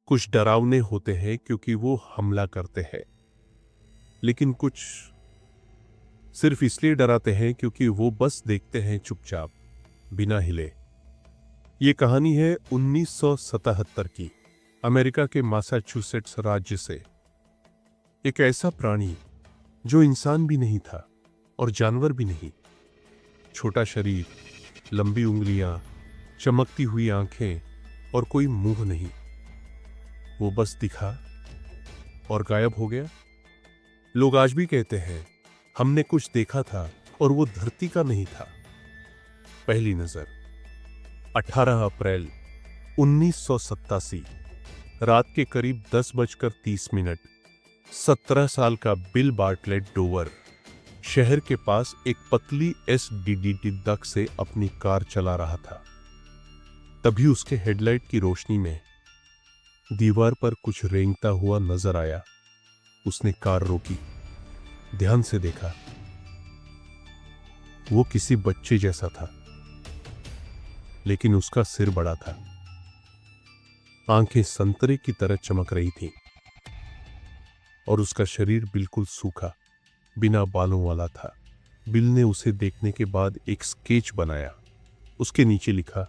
कुछ डरावने होते हैं क्योंकि वो हमला करते हैं, लेकिन कुछ सिर्फ इसलिए डराते हैं क्योंकि वो बस देखते हैं चुपचाप, बिना हिले। ये कहानी है 1977 की, अमेरिका के मैसाचुसेट्स राज्य से। एक ऐसा प्राणी जो इंसान भी नहीं था और जानवर भी नहीं। छोटा शरीर, लंबी उंगलियां, चमकती हुई आंखें और कोई मुंह नहीं। वो बस दिखा और गायब हो गया। लोग आज भी कहते हैं हमने कुछ देखा था और वो धरती का नहीं था। पहली नजर 18 अप्रैल 1987, रात के करीब 10:30। 17 साल का बिल बार्टलेट डोवर शहर के पास एक पतली SDDT डक से अपनी कार चला रहा था। तभी उसके हेडलाइट की रोशनी में दीवार पर कुछ रेंगता हुआ नजर आया। उसने कार रोकी, ध्यान से देखा। वो किसी बच्चे जैसा था, लेकिन उसका सिर बड़ा था। आंखें संतरे की तरह चमक रही थीं और उसका शरीर बिल्कुल सूखा, बिना बालों वाला था। बिल ने उसे देखने के बाद एक स्केच बनाया। उसके नीचे लिखा,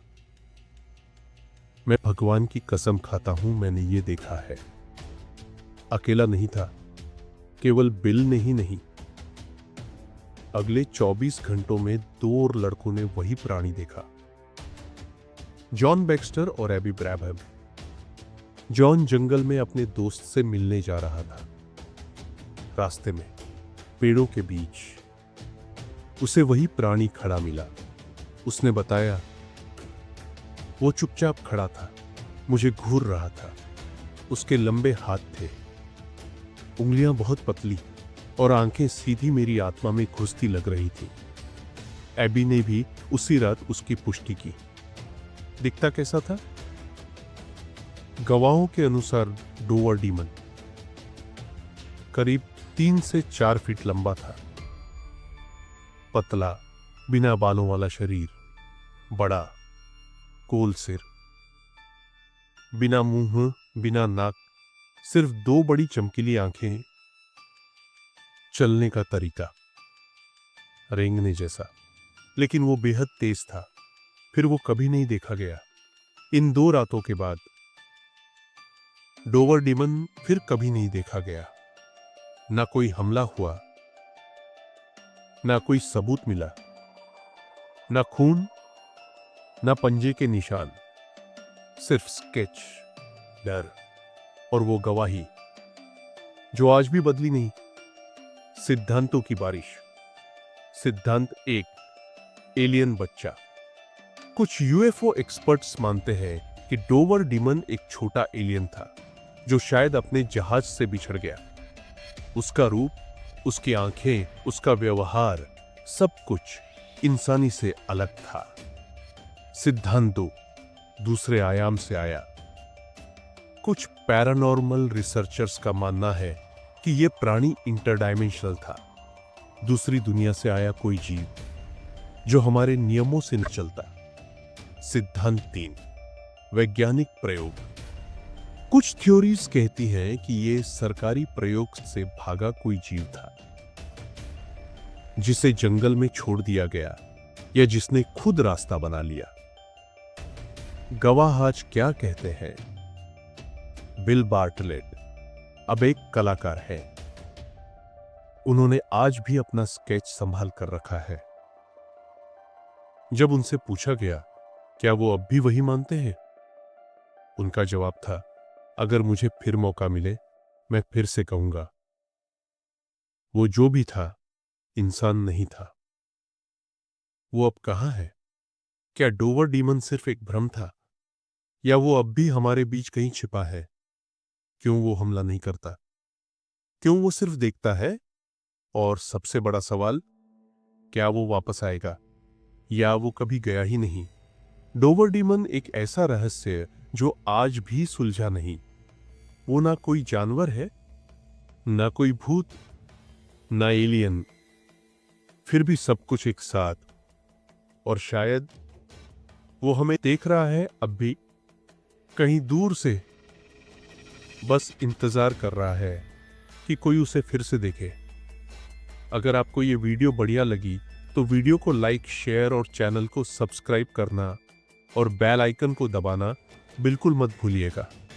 मैं भगवान की कसम खाता हूं मैंने ये देखा है। अकेला नहीं था, केवल बिल ने ही नहीं। अगले 24 घंटों में 2 और लड़कों ने वही प्राणी देखा, जॉन बैक्स्टर और एबी ब्रैबहम। जॉन जंगल में अपने दोस्त से मिलने जा रहा था। रास्ते में पेड़ों के बीच उसे वही प्राणी खड़ा मिला। उसने बताया, वो चुपचाप खड़ा था, मुझे घूर रहा था। उसके लंबे हाथ थे, उंगलियां बहुत पतली और आंखें सीधी मेरी आत्मा में घुसती लग रही थी। एबी ने भी उसी रात उसकी पुष्टि की। दिखता कैसा था? गवाहों के अनुसार डोवर डीमन करीब 3 से 4 फीट लंबा था। पतला, बिना बालों वाला शरीर, बड़ा गोल सिर, बिना मुंह, बिना नाक, सिर्फ 2 बड़ी चमकीली आंखें। चलने का तरीका रेंगने जैसा, लेकिन वो बेहद तेज था। फिर वो कभी नहीं देखा गया। इन 2 रातों के बाद डोवर डीमन फिर कभी नहीं देखा गया। ना कोई हमला हुआ, ना कोई सबूत मिला, ना खून, ना पंजे के निशान, सिर्फ स्केच, डर और वो गवाही जो आज भी बदली नहीं। सिद्धांतों की बारिश। सिद्धांत 1, एलियन बच्चा। कुछ UFO एक्सपर्ट्स मानते हैं कि डोवर डीमन एक छोटा एलियन था जो शायद अपने जहाज से बिछड़ गया। उसका रूप, उसकी आंखें, उसका व्यवहार, सब कुछ इंसानी से अलग था। सिद्धांत 2, दूसरे आयाम से आया। कुछ पैरानॉर्मल रिसर्चर्स का मानना है कि यह प्राणी इंटरडायमेंशनल था, दूसरी दुनिया से आया कोई जीव जो हमारे नियमों से न चलता। सिद्धांत 3, वैज्ञानिक प्रयोग। कुछ थ्योरीज कहती हैं कि यह सरकारी प्रयोग से भागा कोई जीव था, जिसे जंगल में छोड़ दिया गया या जिसने खुद रास्ता बना लिया। गवाह आज क्या कहते हैं? बिल बार्टलेट अब एक कलाकार है। उन्होंने आज भी अपना स्केच संभाल कर रखा है। जब उनसे पूछा गया क्या वो अब भी वही मानते हैं, उनका जवाब था, अगर मुझे फिर मौका मिले मैं फिर से कहूंगा, वो जो भी था इंसान नहीं था। वो अब कहां है? क्या डोवर डीमन सिर्फ एक भ्रम था, या वो अब भी हमारे बीच कहीं छिपा है? क्यों वो हमला नहीं करता? क्यों वो सिर्फ देखता है? और सबसे बड़ा सवाल, क्या वो वापस आएगा या वो कभी गया ही नहीं? डोवर डीमन एक ऐसा रहस्य जो आज भी सुलझा नहीं। वो ना कोई जानवर है, ना कोई भूत, ना एलियन, फिर भी सब कुछ एक साथ। और शायद वो हमें देख रहा है अब भी, कहीं दूर से, बस इंतजार कर रहा है कि कोई उसे फिर से देखे। अगर आपको ये वीडियो बढ़िया लगी तो वीडियो को लाइक, शेयर और चैनल को सब्सक्राइब करना और बेल आइकन को दबाना बिल्कुल मत भूलिएगा।